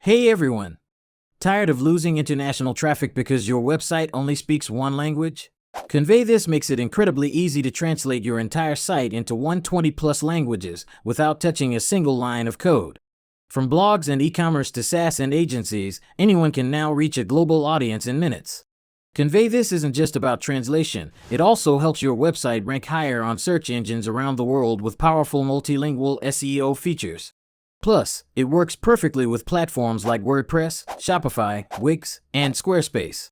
Hey everyone! Tired of losing international traffic because your website only speaks one language? ConveyThis makes it incredibly easy to translate your entire site into 120+ languages without touching a single line of code. From blogs and e-commerce to SaaS and agencies, anyone can now reach a global audience in minutes. ConveyThis isn't just about translation, it also helps your website rank higher on search engines around the world with powerful multilingual SEO features. Plus, it works perfectly with platforms like WordPress, Shopify, Wix, and Squarespace.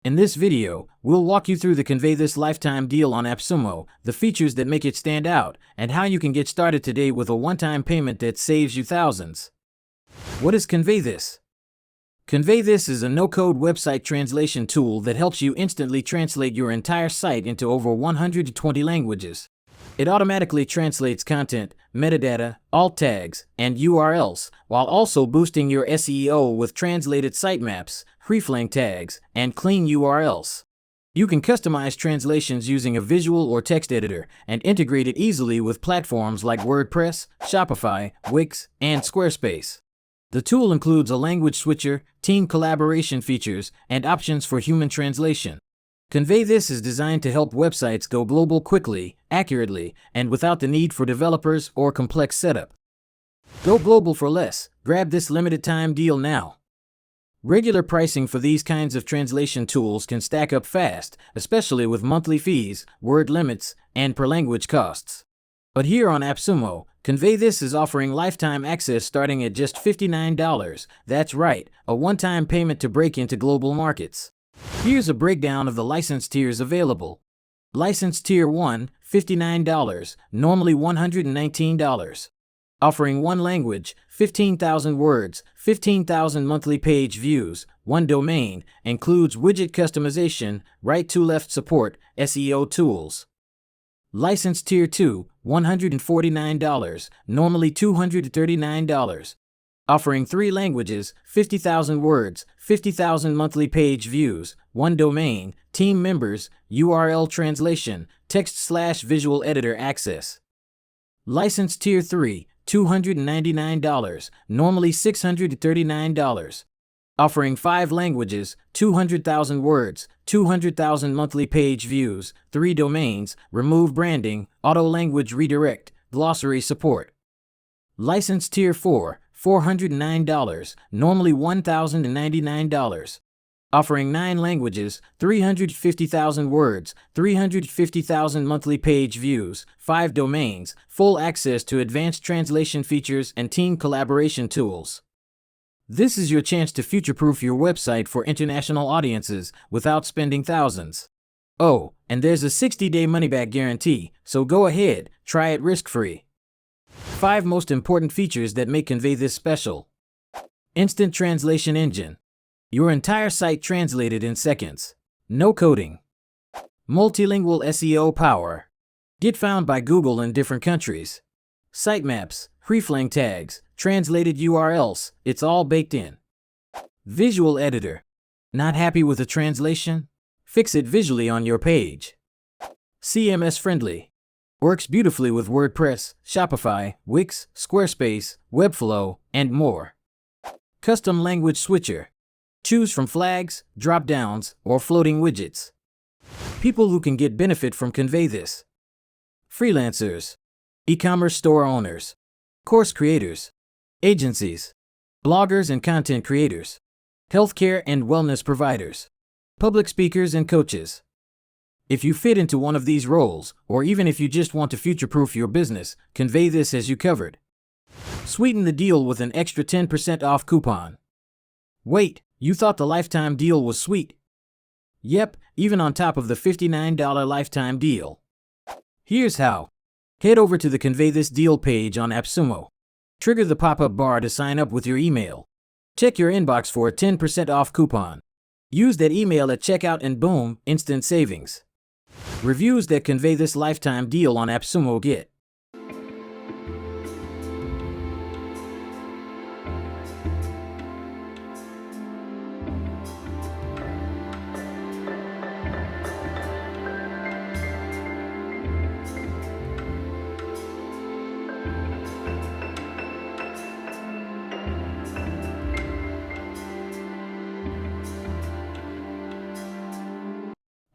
In this video, we'll walk you through the ConveyThis lifetime deal on AppSumo, the features that make it stand out, and how you can get started today with a one-time payment that saves you thousands. What is ConveyThis? ConveyThis is a no-code website translation tool that helps you instantly translate your entire site into over 120 languages. It automatically translates content, metadata, alt tags, and URLs, while also boosting your SEO with translated sitemaps, hreflang tags, and clean URLs. You can customize translations using a visual or text editor and integrate it easily with platforms like WordPress, Shopify, Wix, and Squarespace. The tool includes a language switcher, team collaboration features, and options for human translation. ConveyThis is designed to help websites go global quickly, accurately, and without the need for developers or complex setup. Go global for less. Grab this limited time deal now. Regular pricing for these kinds of translation tools can stack up fast, especially with monthly fees, word limits, and per language costs. But here on AppSumo, ConveyThis is offering lifetime access starting at just $59. That's right, a one-time payment to break into global markets. Here's a breakdown of the license tiers available. License Tier 1, $59, normally $119. Offering one language, 15,000 words, 15,000 monthly page views, one domain, includes widget customization, right-to-left support, SEO tools. License Tier 2, $149, normally $239. Offering 3 languages, 50,000 words, 50,000 monthly page views, one domain, team members, URL translation, text/visual editor access. License Tier 3, $299, normally $639. Offering 5 languages, 200,000 words, 200,000 monthly page views, 3 domains, remove branding, auto-language redirect, glossary support. License Tier 4, $409, normally $1,099. Offering 9 languages, 350,000 words, 350,000 monthly page views, 5 domains, full access to advanced translation features and team collaboration tools. This is your chance to future-proof your website for international audiences without spending thousands. Oh, and there's a 60-day money-back guarantee, so go ahead, try it risk-free. 5 most important features that make ConveyThis special. Instant translation engine. Your entire site translated in seconds. No coding. Multilingual SEO power. Get found by Google in different countries. Sitemaps, hreflang tags, translated URLs, it's all baked in. Visual editor. Not happy with a translation? Fix it visually on your page. CMS friendly. Works beautifully with WordPress, Shopify, Wix, Squarespace, Webflow, and more. Custom language switcher. Choose from flags, drop-downs, or floating widgets. People who can get benefit from ConveyThis. Freelancers, e-commerce store owners, course creators, agencies, bloggers and content creators, healthcare and wellness providers, public speakers and coaches. If you fit into one of these roles, or even if you just want to future-proof your business, ConveyThis has you covered. Sweeten the deal with an extra 10% off coupon. Wait, you thought the lifetime deal was sweet? Yep, even on top of the $59 lifetime deal. Here's how. Head over to the ConveyThis deal page on AppSumo. Trigger the pop-up bar to sign up with your email. Check your inbox for a 10% off coupon. Use that email at checkout and boom, instant savings. Reviews that ConveyThis lifetime deal on AppSumo get.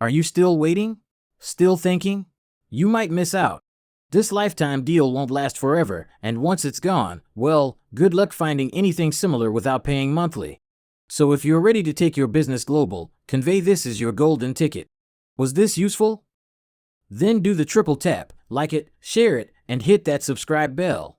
Are you still waiting? Still thinking? You might miss out. This lifetime deal won't last forever, and once it's gone, well, good luck finding anything similar without paying monthly. So if you're ready to take your business global, ConveyThis is your golden ticket. Was this useful? Then do the triple tap, like it, share it, and hit that subscribe bell.